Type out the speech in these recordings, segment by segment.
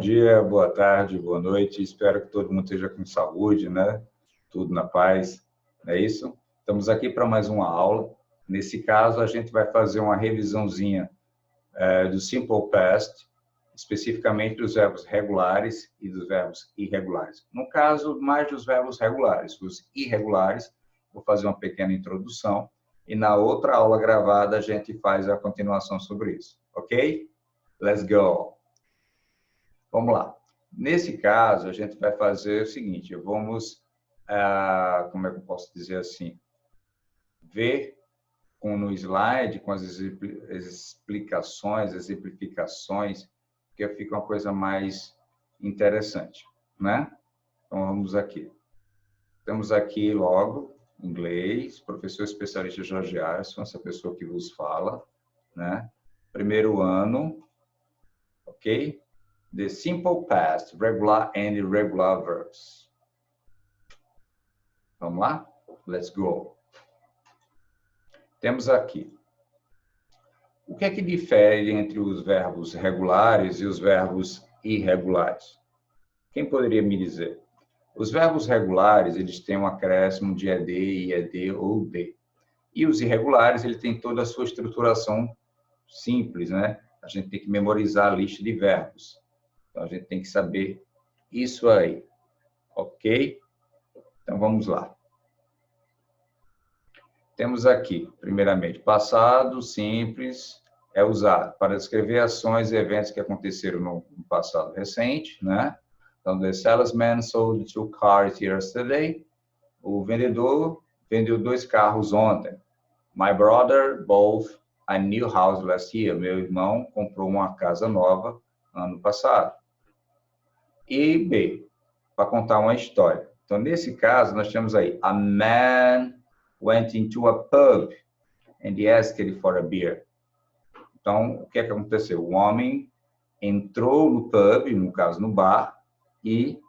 dia, boa tarde, boa noite. Espero que todo mundo esteja com saúde, né? Tudo na paz, não é isso? Estamos aqui para mais uma aula. Nesse caso, a gente vai fazer uma revisãozinha do Simple Past, especificamente dos verbos regulares e dos verbos irregulares. No caso, mais dos verbos regulares. Os irregulares, vou fazer uma pequena introdução e na outra aula gravada a gente faz a continuação sobre isso, ok? Let's go! Vamos lá. Nesse caso, a gente vai fazer o seguinte, vamos, como é que eu posso dizer assim, ver no slide, com as explicações, exemplificações, que fica uma coisa mais interessante, né? Então, vamos aqui. Temos aqui logo, inglês, professor especialista Jorge Arson, essa pessoa que vos fala, né? Primeiro ano, ok? The simple past, regular and irregular verbs. Vamos lá? Let's go. Temos aqui. O que é que difere entre os verbos regulares e os verbos irregulares? Quem poderia me dizer? Os verbos regulares, eles têm um acréscimo de ED, IED ou D. E os irregulares, ele tem toda a sua estruturação simples, né? A gente tem que memorizar a lista de verbos. Então, a gente tem que saber isso aí, ok? Então, vamos lá. Temos aqui, primeiramente, passado simples é usado para descrever ações e eventos que aconteceram no passado recente, né? Então, the salesman sold 2 cars yesterday. O vendedor vendeu 2 carros ontem. My brother bought a new house last year. Meu irmão comprou uma casa nova ano passado. E B, para contar uma história. Então, nesse caso, nós temos aí, a man went into a pub and asked for a beer. Então, o que é que aconteceu? O homem entrou no pub, no caso no bar, e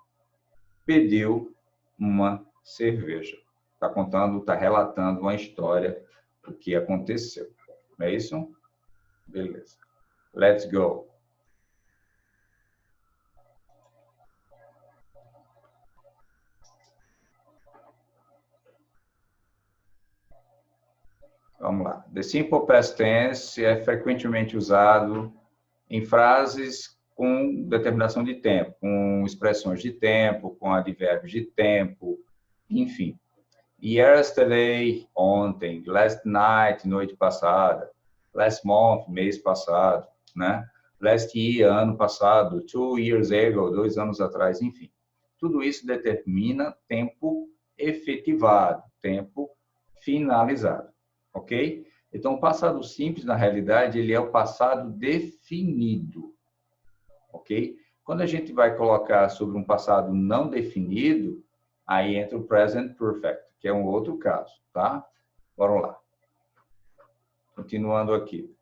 pediu uma cerveja. Está contando, está relatando uma história do que aconteceu. Não é isso? Beleza. Let's go. Vamos lá. The simple past tense é frequentemente usado em frases com determinação de tempo, com expressões de tempo, com advérbios de tempo, enfim. Yesterday, ontem. Last night, noite passada. Last month, mês passado, né? Last year, ano passado. 2 years ago, 2 anos atrás, enfim. Tudo isso determina tempo efetivado, tempo finalizado. Ok? Então, o passado simples, na realidade, ele é o passado definido. Ok? Quando a gente vai colocar sobre um passado não definido, aí entra o present perfect, que é um outro caso, tá? Bora lá. Continuando aqui.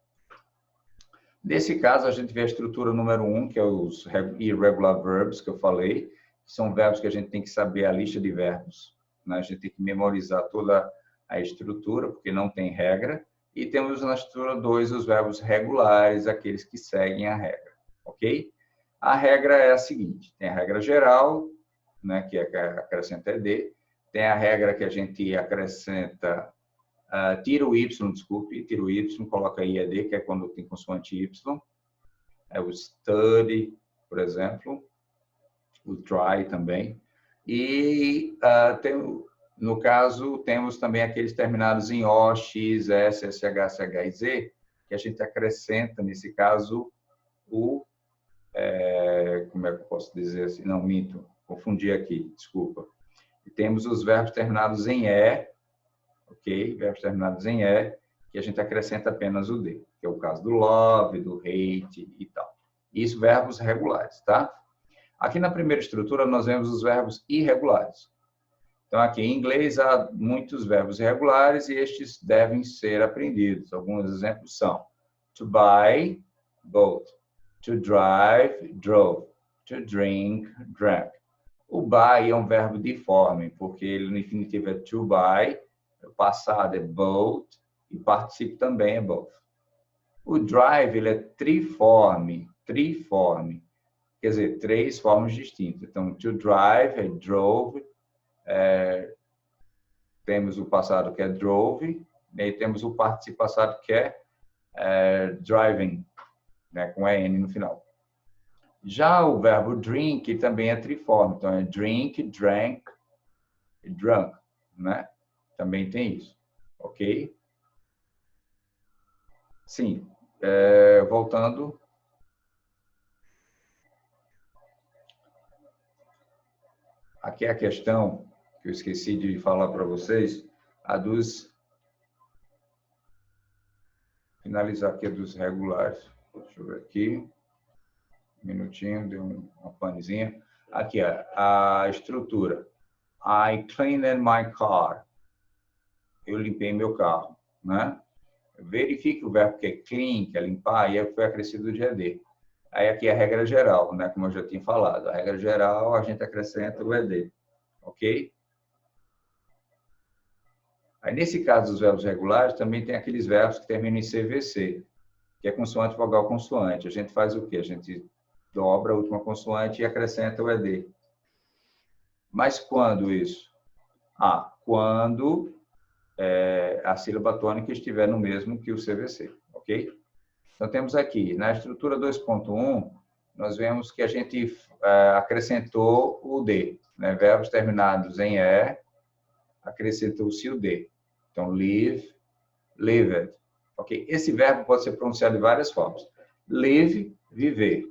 Nesse caso, a gente vê a estrutura número 1, que é os irregular verbs, que eu falei, que são verbos que a gente tem que saber a lista de verbos, né? A gente tem que memorizar toda a estrutura, porque não tem regra, e temos na estrutura 2 os verbos regulares, aqueles que seguem a regra, ok? A regra é a seguinte, tem a regra geral, né, que acrescenta ED, tem a regra que a gente acrescenta, tira o Y, desculpe, tira o Y, coloca IED, que é quando tem consoante Y, é o study, por exemplo, o try também, e no caso, temos também aqueles terminados em O, X, S, SH, CH e Z, que a gente acrescenta, nesse caso, como é que eu posso dizer assim? Não, minto, confundi aqui, desculpa. E temos os verbos terminados em E, ok? Verbos terminados em E, que a gente acrescenta apenas o D, que é o caso do love, do hate e tal. Isso, verbos regulares, tá? Aqui na primeira estrutura, nós vemos os verbos irregulares. Então, aqui em inglês há muitos verbos irregulares e estes devem ser aprendidos. Alguns exemplos são to buy, bought, to drive, drove, to drink, drank. O buy é um verbo diforme, porque ele no infinitivo é to buy, o passado é bought e o participio também é both. O drive ele é triforme. quer dizer, 3 formas distintas. Então, to drive é drove, temos o passado que é drove, e aí temos o participio passado que é driving, né, com EN no final. Já o verbo drink também é triforme, então é drink, drank e drunk, né? Também tem isso, ok? Sim, voltando. Aqui é a questão que eu esqueci de falar para vocês, a dos... Finalizar aqui a dos regulares. Deixa eu ver aqui. Um minutinho, deu uma panezinha. Aqui, a estrutura. I cleaned my car. Eu limpei meu carro, né? Verifique o verbo que é clean, que é limpar, e aí foi acrescido de ED. Aí aqui é a regra geral, né? Como eu já tinha falado. A regra geral, a gente acrescenta o ED, ok? Aí, nesse caso dos verbos regulares, também tem aqueles verbos que terminam em CVC, que é consoante, vogal, consoante. A gente faz o quê? A gente dobra a última consoante e acrescenta o ED. Mas quando isso? Quando a sílaba tônica estiver no mesmo que o CVC, ok? Então, temos aqui, na estrutura 2.1, nós vemos que a gente acrescentou o D, né? Verbos terminados em E, acrescentou-se o D. Então, live, lived, ok? Esse verbo pode ser pronunciado de várias formas. Live, viver.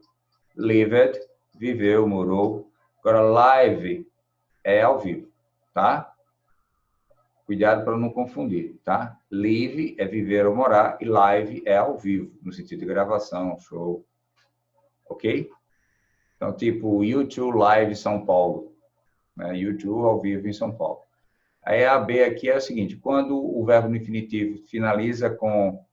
Lived, viveu, morou. Agora, live é ao vivo, tá? Cuidado para não confundir, tá? Live é viver ou morar e live é ao vivo, no sentido de gravação, show. Ok? Então, tipo, YouTube Live São Paulo. Né? YouTube ao vivo em São Paulo. Aí a B aqui é o seguinte, quando o verbo no infinitivo finaliza com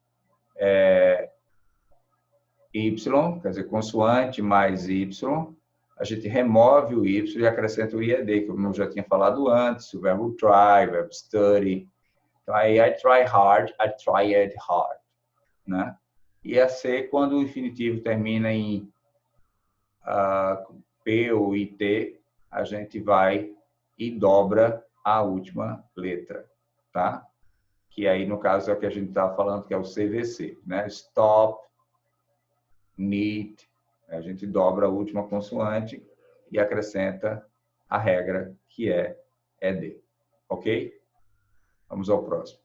Y, quer dizer, consoante mais Y, a gente remove o Y e acrescenta o IED, como eu já tinha falado antes, o verbo try, o verbo study. Então, aí, I try hard, I tried hard, né? E a C, quando o infinitivo termina em P ou IT, a gente vai e dobra a última letra, tá? Que aí, no caso, é o que a gente estava falando, que é o CVC, né? Stop, need, a gente dobra a última consoante e acrescenta a regra, que é ED, ok? Vamos ao próximo.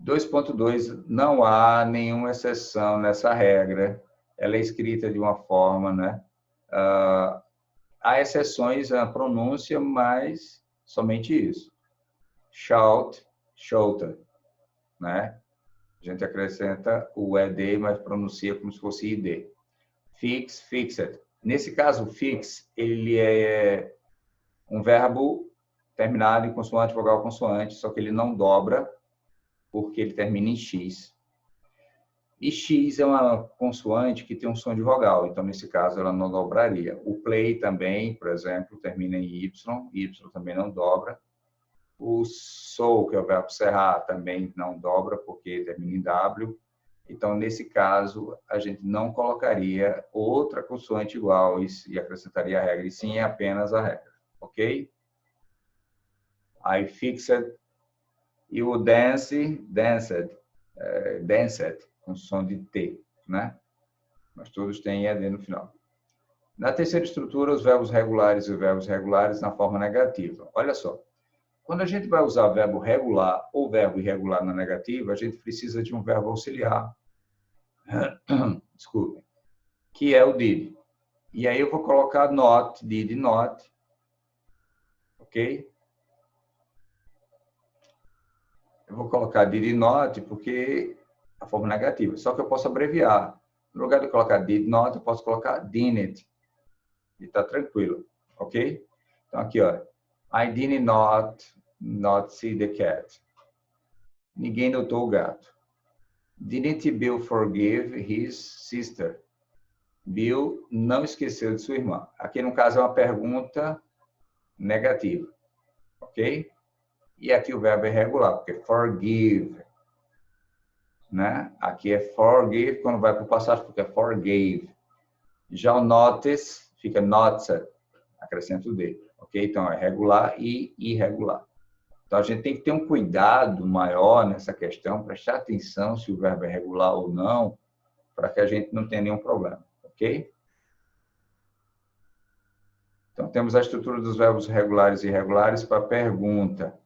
2.2, não há nenhuma exceção nessa regra, ela é escrita de uma forma, né? Há exceções à pronúncia, mas somente isso. Shout, shouted, né? A gente acrescenta o ED, mas pronuncia como se fosse ID. Fix, fixed. Nesse caso, fix, ele é um verbo terminado em consoante, vogal, consoante, só que ele não dobra, porque ele termina em X. E X é uma consoante que tem um som de vogal, então, nesse caso, ela não dobraria. O play também, por exemplo, termina em Y, Y também não dobra. O soul, que é o verbo serrar, também não dobra, porque termina em W. Então, nesse caso, a gente não colocaria outra consoante igual e acrescentaria a regra, e sim apenas a regra, ok? I fixed. E o dance, danced, danced, com som de T, né? Mas todos têm ED no final. Na terceira estrutura, os verbos regulares e os verbos regulares na forma negativa. Olha só. Quando a gente vai usar verbo regular ou verbo irregular na negativa, a gente precisa de um verbo auxiliar. Desculpe. Que é o did. E aí eu vou colocar not, did, not. Ok? Eu vou colocar did not porque a forma negativa. Só que eu posso abreviar. No lugar de colocar did not, eu posso colocar didn't. E tá tranquilo. Ok? Então aqui, ó. I did not see the cat. Ninguém notou o gato. Didn't Bill forgive his sister? Bill não esqueceu de sua irmã. Aqui, no caso, é uma pergunta negativa. Ok? E aqui o verbo é regular, porque forgive. Né? Aqui é forgive, quando vai para o passado, porque é forgave. Já o notice fica notza, acrescento o D, ok? Então, é regular e irregular. Então, a gente tem que ter um cuidado maior nessa questão, prestar atenção se o verbo é regular ou não, para que a gente não tenha nenhum problema, ok? Então, temos a estrutura dos verbos regulares e irregulares para a pergunta.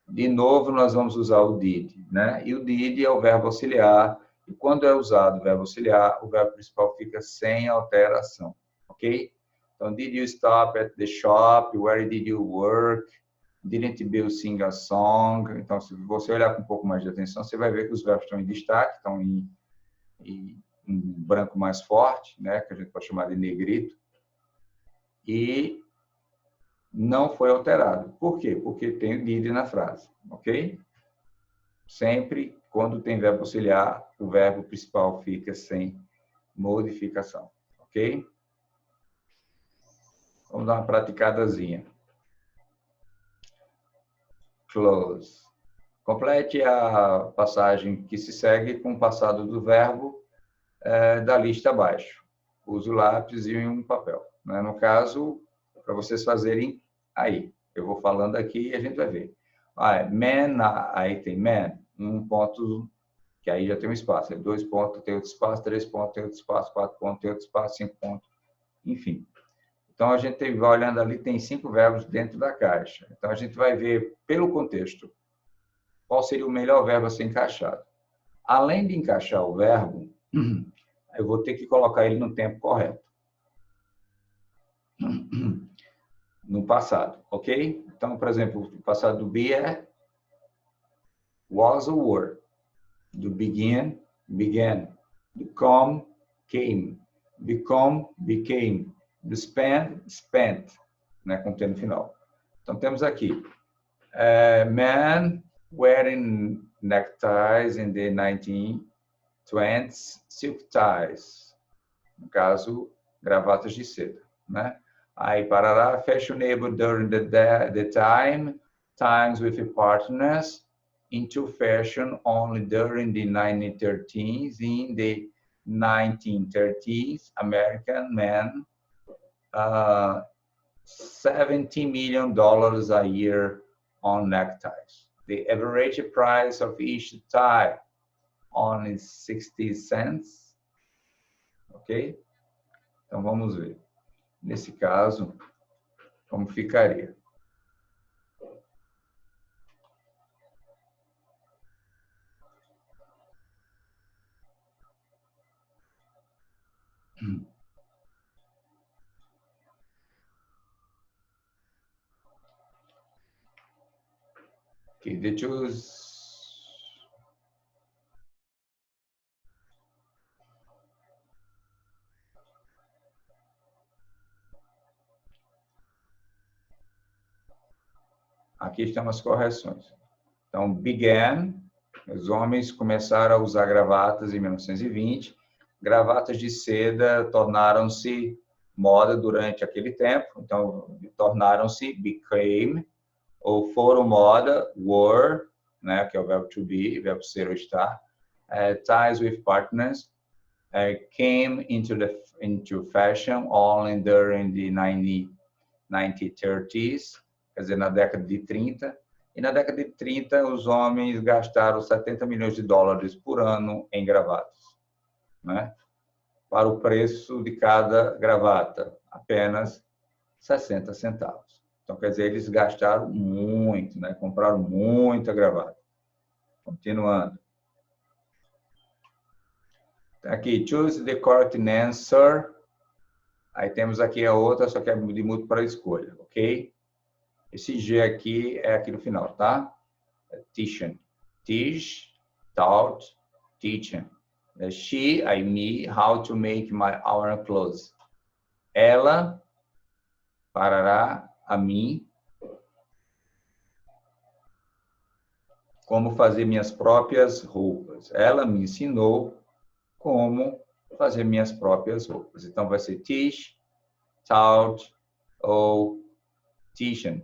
De novo, nós vamos usar o did, né? E o did é o verbo auxiliar, e quando é usado o verbo auxiliar, o verbo principal fica sem alteração, ok? Então, did you stop at the shop? Where did you work? Didn't Bill sing a song? Então, se você olhar com um pouco mais de atenção, você vai ver que os verbos estão em destaque, estão em branco mais forte, né? Que a gente pode chamar de negrito. E não foi alterado. Por quê? Porque tem o did na frase, ok? Sempre, quando tem verbo auxiliar, o verbo principal fica sem modificação, ok? Vamos dar uma praticadazinha. Close. Complete a passagem que se segue com o passado do verbo da lista abaixo. Use o lápis e um papel. Né? No caso, para vocês fazerem aí. Eu vou falando aqui e a gente vai ver. Man, aí tem man, um ponto, que aí já tem um espaço. É 2 pontos, tem outro espaço, 3 pontos, tem outro espaço, 4 pontos, tem outro espaço, 5 pontos, enfim. Então, a gente vai olhando ali, tem 5 verbos dentro da caixa. Então, a gente vai ver, pelo contexto, qual seria o melhor verbo a ser encaixado. Além de encaixar o verbo, eu vou ter que colocar ele no tempo correto. No passado, ok? Então, por exemplo, o passado do be é was or were. Do begin, began. Do come, came. Become, became. Do spend, spent, né, com o T no final. Então, temos aqui, man wearing neckties in the 1920s, silk ties. No caso, gravatas de seda, né? Aí, parará, fashionable during the times with partners, into fashion only during the 1930s. In the 1930s, American men $70 million a year on neckties. The average price of each tie only 60 cents. Ok? Então, vamos ver. Nesse caso, como ficaria? Okay, the choose. Aqui estão as correções. Então, began, os homens começaram a usar gravatas em 1920. Gravatas de seda tornaram-se moda durante aquele tempo. Então, tornaram-se, became, ou foram moda, were, né, que é o verbo to be, verbo ser ou estar. Ties with partners came into fashion only during the 1930s, quer dizer, na década de 30. E na década de 30, os homens gastaram 70 milhões de dólares por ano em gravatas, né? Para o preço de cada gravata, apenas 60 centavos. Então, quer dizer, eles gastaram muito, né? Compraram muita gravata. Continuando. Aqui, choose the correct answer. Aí temos aqui a outra, só que é de múltipla para escolha, ok? Esse G aqui é aqui no final, tá? Teaching. Teach, taught, teaching. She, I, me, how to make our clothes. Ela, parará, a mim, como fazer minhas próprias roupas. Ela me ensinou como fazer minhas próprias roupas. Então, vai ser teach, taught ou teaching.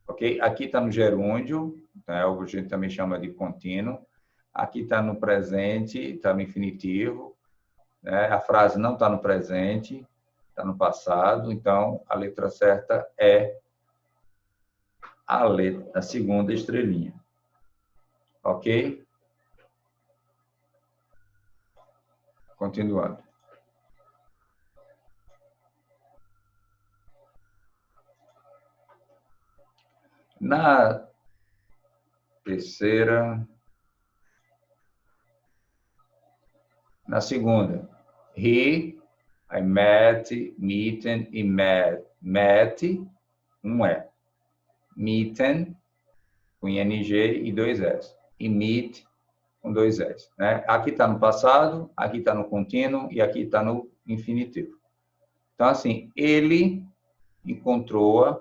Ok? Aqui está no gerúndio, né? A gente também chama de contínuo. Aqui está no presente, está no infinitivo. Né? A frase não está no presente. está no passado, então a letra certa é a segunda estrelinha. Ok? Continuando. Na terceira, na segunda, he, I met, meeting e met. Met, um E. Meeten, com ING e 2 S. E meet, com 2 S. Né? Aqui está no passado, aqui está no contínuo e aqui está no infinitivo. Então, assim, ele encontrou-a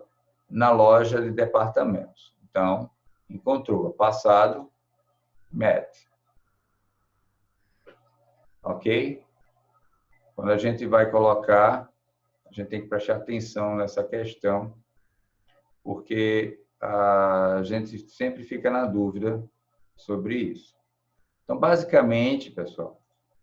na loja de departamentos. Então, encontrou-a. Passado, met. Ok? Quando a gente vai colocar, a gente tem que prestar atenção nessa questão, porque a gente sempre fica na dúvida sobre isso. Então, basicamente, pessoal,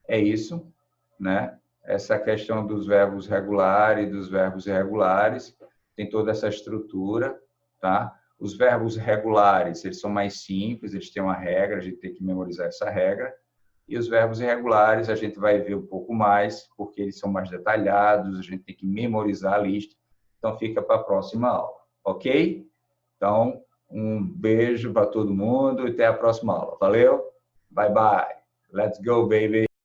é isso, né? Essa questão dos verbos regulares e dos verbos irregulares, tem toda essa estrutura, tá? Os verbos regulares, eles são mais simples, eles têm uma regra, a gente tem que memorizar essa regra. E os verbos irregulares a gente vai ver um pouco mais, porque eles são mais detalhados, a gente tem que memorizar a lista. Então, fica para a próxima aula, ok? Então, um beijo para todo mundo e até a próxima aula. Valeu? Bye, bye. Let's go, baby!